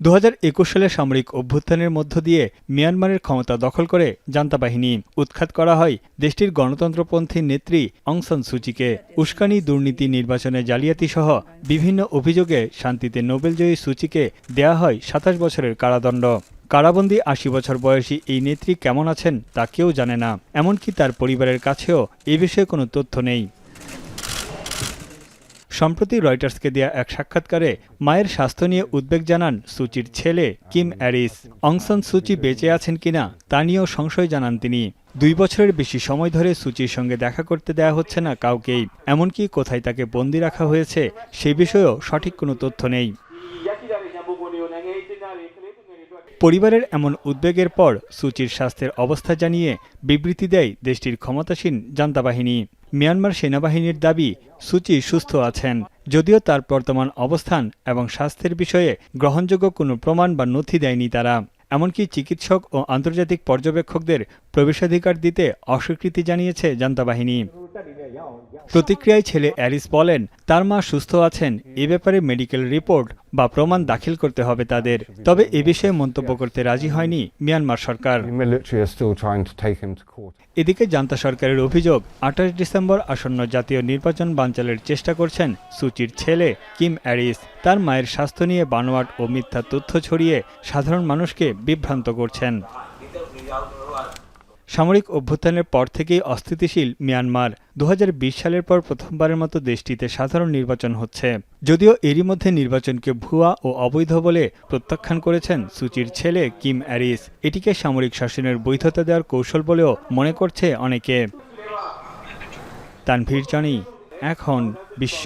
2021 সালে সামরিক অভ্যুত্থানের মধ্য দিয়ে মিয়ানমারের ক্ষমতা দখল করে জান্তা বাহিনী উৎখাত করা হয় দেশটির গণতন্ত্রপন্থী নেত্রী অং সান সুচিকে। উস্কানি, দুর্নীতি, নির্বাচনে জালিয়াতি সহ বিভিন্ন অভিযোগে শান্তিতে নোবেলজয়ী সুচিকে দেয়া হয় 27 বছরের কারাদণ্ড। কারাবন্দী 80 বছর বয়সী এই নেত্রী কেমন আছেন তা কেউ জানে না, এমনকি তার পরিবারের কাছেও এ বিষয়ে কোনো তথ্য নেই। সম্প্রতি রয়টার্সকে দেয়া এক সাক্ষাৎকারে মায়ের স্বাস্থ্য নিয়ে উদ্বেগ জানান সুচির ছেলে কিম অ্যারিস। অং সান সুচি বেঁচে আছেন কিনা তা নিয়েও সংশয় জানান তিনি। 2 বছরের বেশি সময় ধরে সুচির সঙ্গে দেখা করতে দেয়া হচ্ছে না কাউকেই, এমনকি কোথায় তাকে বন্দী রাখা হয়েছে সে বিষয়েও সঠিক কোনো তথ্য নেই। পরিবারের এমন উদ্বেগের পর সুচির স্বাস্থ্যের অবস্থা জানিয়ে বিবৃতি দেয় দেশটির ক্ষমতাসীন জান্তা বাহিনী। মিয়ানমার সেনাবাহিনীর দাবি সুচি সুস্থ আছেন, যদিও তার বর্তমান অবস্থান এবং স্বাস্থ্যের বিষয়ে গ্রহণযোগ্য কোনো প্রমাণ বা নথি দেয়নি তারা। এমনকি চিকিৎসক ও আন্তর্জাতিক পর্যবেক্ষকদের প্রবেশাধিকার দিতে অস্বীকৃতি জানিয়েছে জান্তা বাহিনী। প্রতিক্রিয়ায় ছেলে অ্যারিস বলেন, তার মা সুস্থ আছেন, এ ব্যাপারে মেডিকেল রিপোর্ট বা প্রমাণ দাখিল করতে হবে তাদের। তবে এ বিষয়ে মন্তব্য করতে রাজি হয়নি মিয়ানমার সরকার। এদিকে জান্তা সরকারের অভিযোগ, 28 ডিসেম্বর আসন্ন জাতীয় নির্বাচন বানচালের চেষ্টা করছেন সুচির ছেলে কিম অ্যারিস। তার মায়ের স্বাস্থ্য নিয়ে বানোয়াট ও মিথ্যা তথ্য ছড়িয়ে সাধারণ মানুষকে বিভ্রান্ত করছেন। সামরিক অভ্যুত্থানের পর থেকেই অস্থিতিশীল মিয়ানমার। 2020 সালের পর প্রথমবারের মতো দেশটিতে সাধারণ নির্বাচন হচ্ছে, যদিও এরই মধ্যে নির্বাচনকে ভুয়া ও অবৈধ বলে প্রত্যাখ্যান করেছেন সুচির ছেলে কিম অ্যারিস। এটিকে সামরিক শাসনের বৈধতা দেওয়ার কৌশল বলেও মনে করছে অনেকে। তানভীর জনি, এখন বিশ্ব।